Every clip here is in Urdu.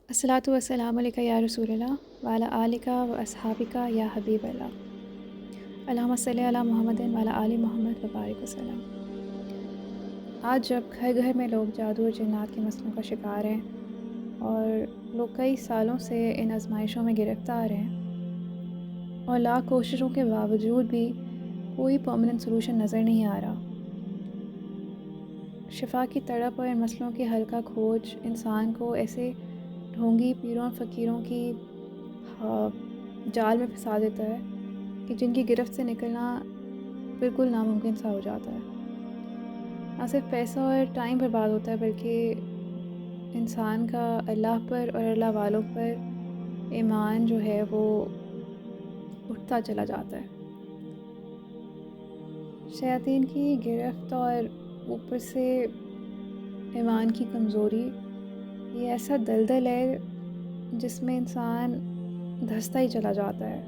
الصلاۃ والسلام علیکہ یا رسول اللہ وعلی آلکہ و اصحابکہ یا حبیب اللہ اللہم صلی علی محمد وعلی آل محمد وبارک وسلم۔ آج جب گھر گھر میں لوگ جادو اور جنات کے مسئلوں کا شکار ہیں اور لوگ کئی سالوں سے ان آزمائشوں میں گرفتار ہیں اور لاکھ کوششوں کے باوجود بھی کوئی پرماننٹ سلوشن نظر نہیں آ رہا، شفا کی تڑپ اور ان مسئلوں کی حل کا کھوج انسان کو ایسے ڈھونگی پیروں اور فقیروں کی جال میں پھنسا دیتا ہے کہ جن کی گرفت سے نکلنا بالکل ناممکن سا ہو جاتا ہے۔ نہ صرف پیسہ اور ٹائم برباد ہوتا ہے بلکہ انسان کا اللہ پر اور اللہ والوں پر ایمان جو ہے وہ اٹھتا چلا جاتا ہے۔ شیاطین کی گرفت اور اوپر سے ایمان کی کمزوری یہ ایسا دلدل ہے جس میں انسان دھنستا ہی چلا جاتا ہے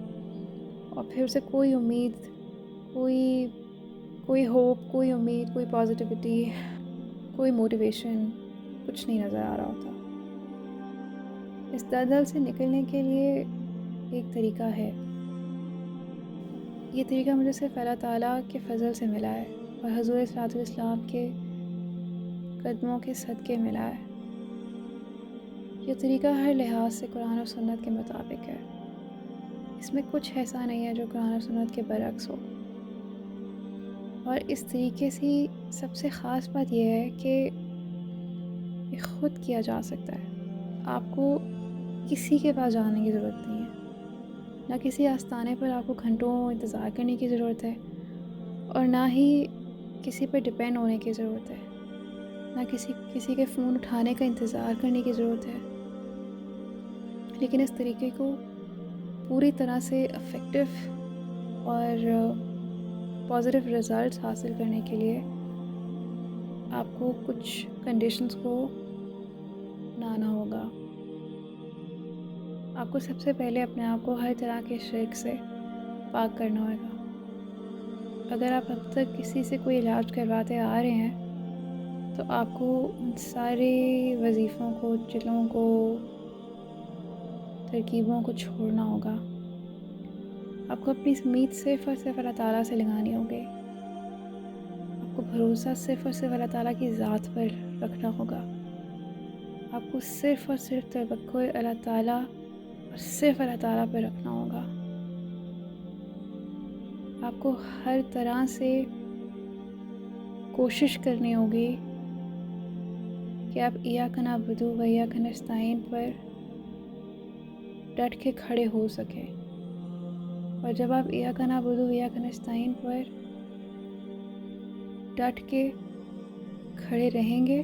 اور پھر اسے کوئی امید، کوئی ہوپ، کوئی امید، کوئی پازیٹیوٹی، کوئی موٹیویشن کچھ نہیں نظر آ رہا ہوتا۔ اس دلدل سے نکلنے کے لیے ایک طریقہ ہے، یہ طریقہ مجھے صرف اللہ تعالیٰ کے فضل سے ملا ہے اور حضور صلی اللہ علیہ وسلم کے قدموں کے صدقے ملا ہے۔ یہ طریقہ ہر لحاظ سے قرآن و سنت کے مطابق ہے، اس میں کچھ ایسا نہیں ہے جو قرآن و سنت کے برعکس ہو، اور اس طریقے سے سب سے خاص بات یہ ہے کہ یہ خود کیا جا سکتا ہے۔ آپ کو کسی کے پاس جانے کی ضرورت نہیں ہے، نہ کسی آستانے پر آپ کو گھنٹوں انتظار کرنے کی ضرورت ہے اور نہ ہی کسی پر ڈپینڈ ہونے کی ضرورت ہے، نہ کسی کے فون اٹھانے کا انتظار کرنے کی ضرورت ہے۔ لیکن اس طریقے کو پوری طرح سے افیکٹو اور پازیٹیو رزلٹس حاصل کرنے کے لیے آپ کو کچھ کنڈیشنز کو اپنانا ہوگا۔ آپ کو سب سے پہلے اپنے آپ کو ہر طرح کے شرک سے پاک کرنا ہوگا۔ اگر آپ اب تک کسی سے کوئی علاج کرواتے آ رہے ہیں تو آپ کو ان سارے وظیفوں کو، چلوں کو، ترکیبوں کو چھوڑنا ہوگا۔ آپ کو اپنی امید صرف اور صرف اللہ تعالیٰ سے لگانی ہوگی۔ آپ کو بھروسہ صرف اور صرف اللہ تعالیٰ کی ذات پر رکھنا ہوگا۔ آپ کو صرف اور صرف توکل اللہ تعالیٰ اور صرف اللہ تعالیٰ پر رکھنا ہوگا۔ آپ کو ہر طرح سے کوشش کرنی ہوگی کہ آپ ایاک نعبد و ایاک نستعین پر ڈٹ کے کھڑے ہو سکیں، اور جب آپ ایاک نعبد و ایاک نستعین پر ڈٹ کے کھڑے رہیں گے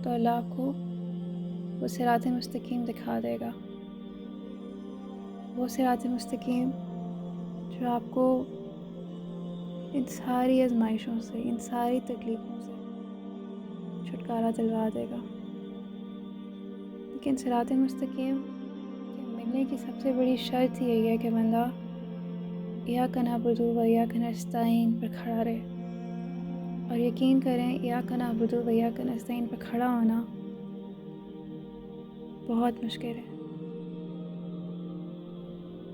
تو اللہ آپ کو وہ صراط مستقیم دکھا دے گا، وہ صراط مستقیم جو آپ کو ان ساری آزمائشوں سے، ان ساری تکلیفوں سے چھٹکارا دلوا دے گا۔ لیکن صراط مستقیم کے ملنے کی سب سے بڑی شرط یہی ہے کہ بندہ ایاک نعبد و ایاک نستعین پر کھڑا رہے، اور یقین کریں ایاک نعبد و ایاک نستعین پر کھڑا ہونا بہت مشکل ہے۔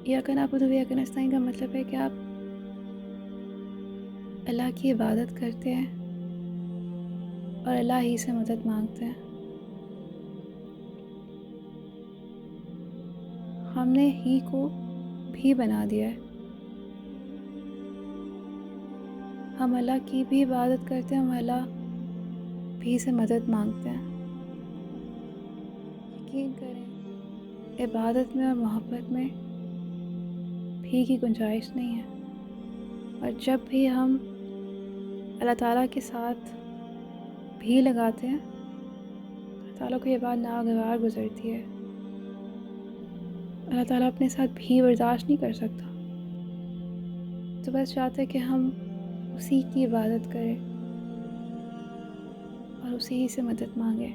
ایاک نعبد و ایاک نستعین کا مطلب ہے کہ آپ اللہ کی عبادت کرتے ہیں اور اللہ ہی سے مدد مانگتے ہیں۔ ہم نے ہی کو بھی بنا دیا ہے، ہم اللہ کی بھی عبادت کرتے ہیں، ہم اللہ بھی سے مدد مانگتے ہیں۔ یقین کریں عبادت میں اور محبت میں بھی کی گنجائش نہیں ہے، اور جب بھی ہم اللہ تعالیٰ کے ساتھ بھی لگاتے ہیں اللہ تعالیٰ کو یہ بات ناگوار گزرتی ہے، اللہ تعالیٰ اپنے ساتھ بھی برداشت نہیں کر سکتا، تو بس چاہتا ہے کہ ہم اسی کی عبادت کریں اور اسی ہی سے مدد مانگیں۔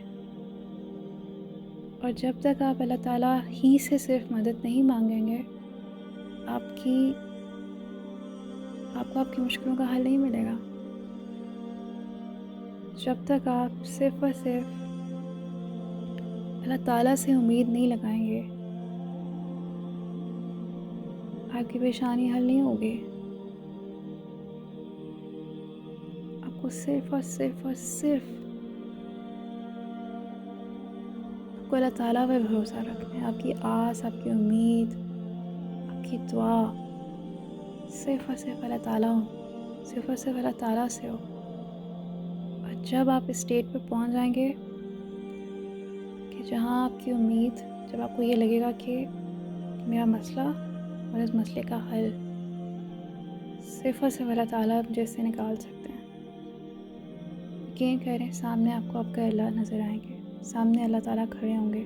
اور جب تک آپ اللہ تعالیٰ ہی سے صرف مدد نہیں مانگیں گے آپ کو آپ کی مشکلوں کا حل نہیں ملے گا۔ جب تک آپ صرف اور صرف اللہ تعالیٰ سے امید نہیں لگائیں گے، آپ کی پریشانی حل نہیں ہوگی. آپ کو صرف اور صرف اور صرف آپ کو اللہ تعالیٰ پہ بھروسہ رکھنا ہے. آپ کی آس، آپ کی امید، آپ کی دعا صرف اور صرف اللہ تعالیٰ ہو، صرف اور صرف اللہ تعالیٰ سے ہو. اور جب آپ اس اسٹیٹ پہ پہنچ جائیں گے کہ جہاں آپ کی امید، جب آپ کو یہ لگے گا کہ میرا مسئلہ اور اس مسئلے کا حل صرف اور صرف اللہ تعالیٰ مجھے اس سے نکال سکتے ہیں، یقین کریں سامنے آپ کو آپ کا اللہ نظر آئیں گے، سامنے اللہ تعالیٰ کھڑے ہوں گے.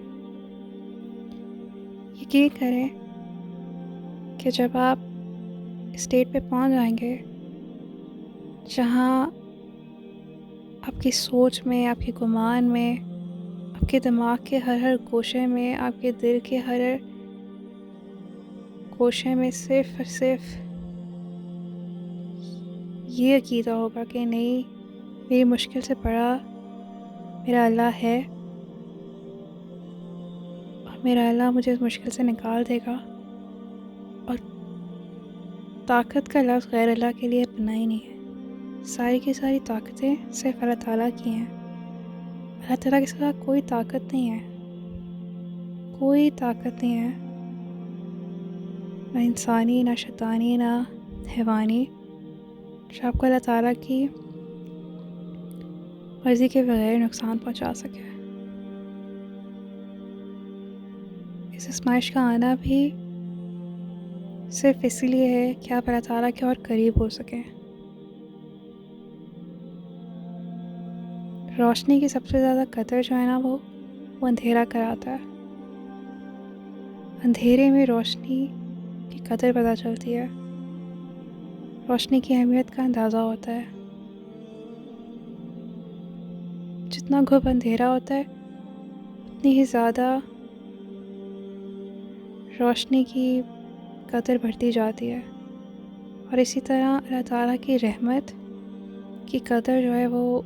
یقین کریں کہ جب آپ اسٹیٹ پہ پہنچ جائیں گے جہاں آپ کی سوچ میں، آپ کی گمان میں، آپ کے دماغ کے ہر گوشے میں، آپ کے دل کے ہر گوشے میں صرف اور صرف یہ عقیدہ ہوگا کہ نہیں، میری مشکل سے بڑا میرا اللہ ہے اور میرا اللہ مجھے اس مشکل سے نکال دے گا. اور طاقت کا لفظ غیر اللہ کے لیے بنا ہی نہیں ہے. ساری کی ساری طاقتیں صرف اللہ تعالیٰ کی ہیں. اللہ تعالیٰ کے سوا کوئی طاقت نہیں ہے، کوئی طاقت نہیں ہے، نہ انسانی، نہ شیطانی، نہ حیوانی، جو آپ کو اللہ تعالیٰ کی مرضی کے بغیر نقصان پہنچا سکے. اس آزمائش کا آنا بھی صرف اسی لیے ہے کہ آپ اللہ تعالیٰ کے اور قریب ہو سکیں. روشنی کی سب سے زیادہ قدر جو ہے نا وہ اندھیرا کراتا ہے. اندھیرے میں روشنی کی قدر پتہ چلتی ہے، روشنی کی اہمیت کا اندازہ ہوتا ہے. جتنا گھپ اندھیرا ہوتا ہے اتنی ہی زیادہ روشنی کی قدر بڑھتی جاتی ہے. اور اسی طرح اللہ تعالیٰ کی رحمت کی قدر جو ہے وہ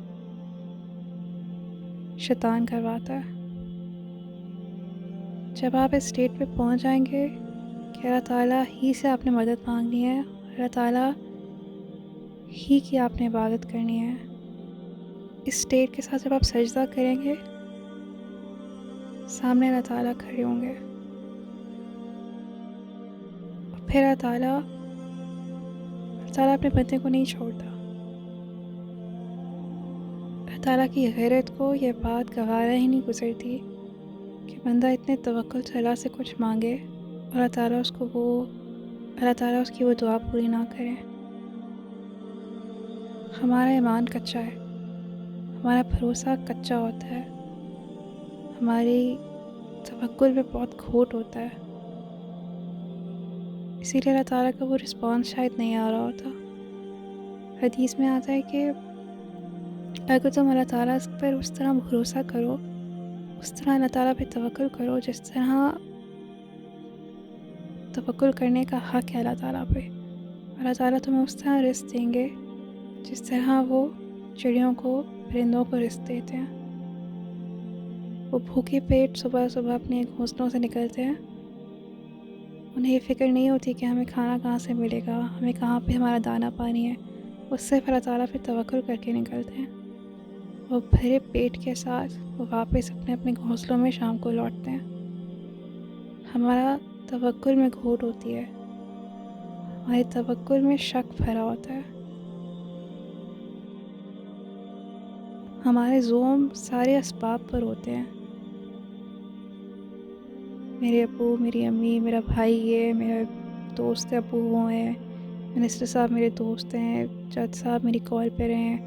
شیطان کرواتا ہے. جب آپ اس اسٹیٹ پہ پہنچ جائیں گے کہ اللہ تعالیٰ ہی سے آپ نے مدد مانگنی ہے، اللہ تعالیٰ ہی کی آپ نے عبادت کرنی ہے، اس اسٹیٹ کے ساتھ جب آپ سجدہ کریں گے سامنے اللہ تعالیٰ کھڑے ہوں گے. اور پھر اللہ تعالیٰ اپنے بندے کو نہیں چھوڑتا. اللہ تعالیٰ کی غیرت کو یہ بات گوارا ہی نہیں گزرتی کہ بندہ اتنے توکل سے اللہ سے کچھ مانگے اور اللہ تعالیٰ اس کی وہ دعا پوری نہ کرے. ہمارا ایمان کچا ہے، ہمارا بھروسہ کچا ہوتا ہے، ہماری توکل میں بہت کھوٹ ہوتا ہے. اسی لیے اللہ تعالیٰ کا وہ رسپانس شاید نہیں آ رہا ہوتا. حدیث میں آتا ہے کہ اگر تم اللہ تعالیٰ پر اس طرح بھروسہ کرو، اس طرح اللہ تعالیٰ پہ توکل کرو جس طرح توکل کرنے کا حق ہے اللہ تعالیٰ پہ، اللہ تعالیٰ تمہیں اس طرح رزق دیں گے جس طرح وہ چڑیوں کو، پرندوں کو رزق دیتے ہیں. وہ بھوکے پیٹ صبح صبح اپنے گھونسلوں سے نکلتے ہیں، انہیں یہ فکر نہیں ہوتی کہ ہمیں کھانا کہاں سے ملے گا، ہمیں کہاں پہ ہمارا دانہ پانی ہے. وہ صرف اللہ تعالیٰ پہ توکل کر کے نکلتے ہیں. وہ بھرے پیٹ کے ساتھ وہ واپس اپنے اپنے گھونسلوں میں شام کو لوٹتے ہیں. ہمارا توکل میں کھوٹ ہوتی ہے، ہمارے توکل میں شک بھرا ہوتا ہے. ہمارے زوم سارے اسباب پر ہوتے ہیں. میرے ابو، میری امی، میرا بھائی ہے، میرا دوست ابو وہ ہیں، منسٹر صاحب میرے دوست ہیں، جج صاحب میری کال پہ رہے ہیں،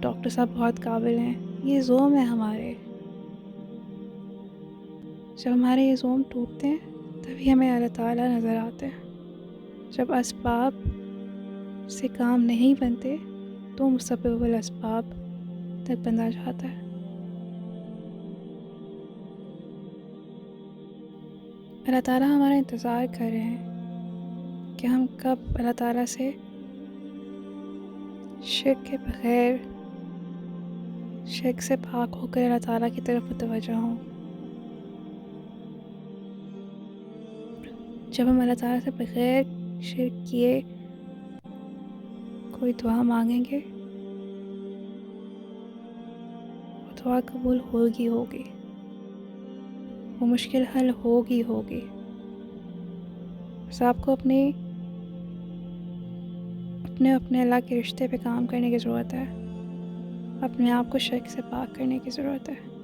ڈاکٹر صاحب بہت قابل ہیں. یہ زوم ہے ہمارے. جب ہمارے یہ زوم ٹوٹتے ہیں تبھی ہمیں اللہ تعالیٰ نظر آتے ہیں. جب اسباب سے کام نہیں بنتے تو مسبب الاسباب تک بندہ جاتا ہے. اللہ تعالیٰ ہمارا انتظار کر رہے ہیں کہ ہم کب اللہ تعالیٰ سے شرک کے بغیر، شرک سے پاک ہو کر اللہ تعالیٰ کی طرف متوجہ ہوں. جب ہم اللہ تعالیٰ سے بغیر شرک کیے کوئی دعا مانگیں گے وہ دعا قبول ہوگی وہ مشکل حل ہوگی بس آپ کو اپنے اللہ کے رشتے پہ کام کرنے کی ضرورت ہے، اپنے آپ کو شرک سے پاک کرنے کی ضرورت ہے۔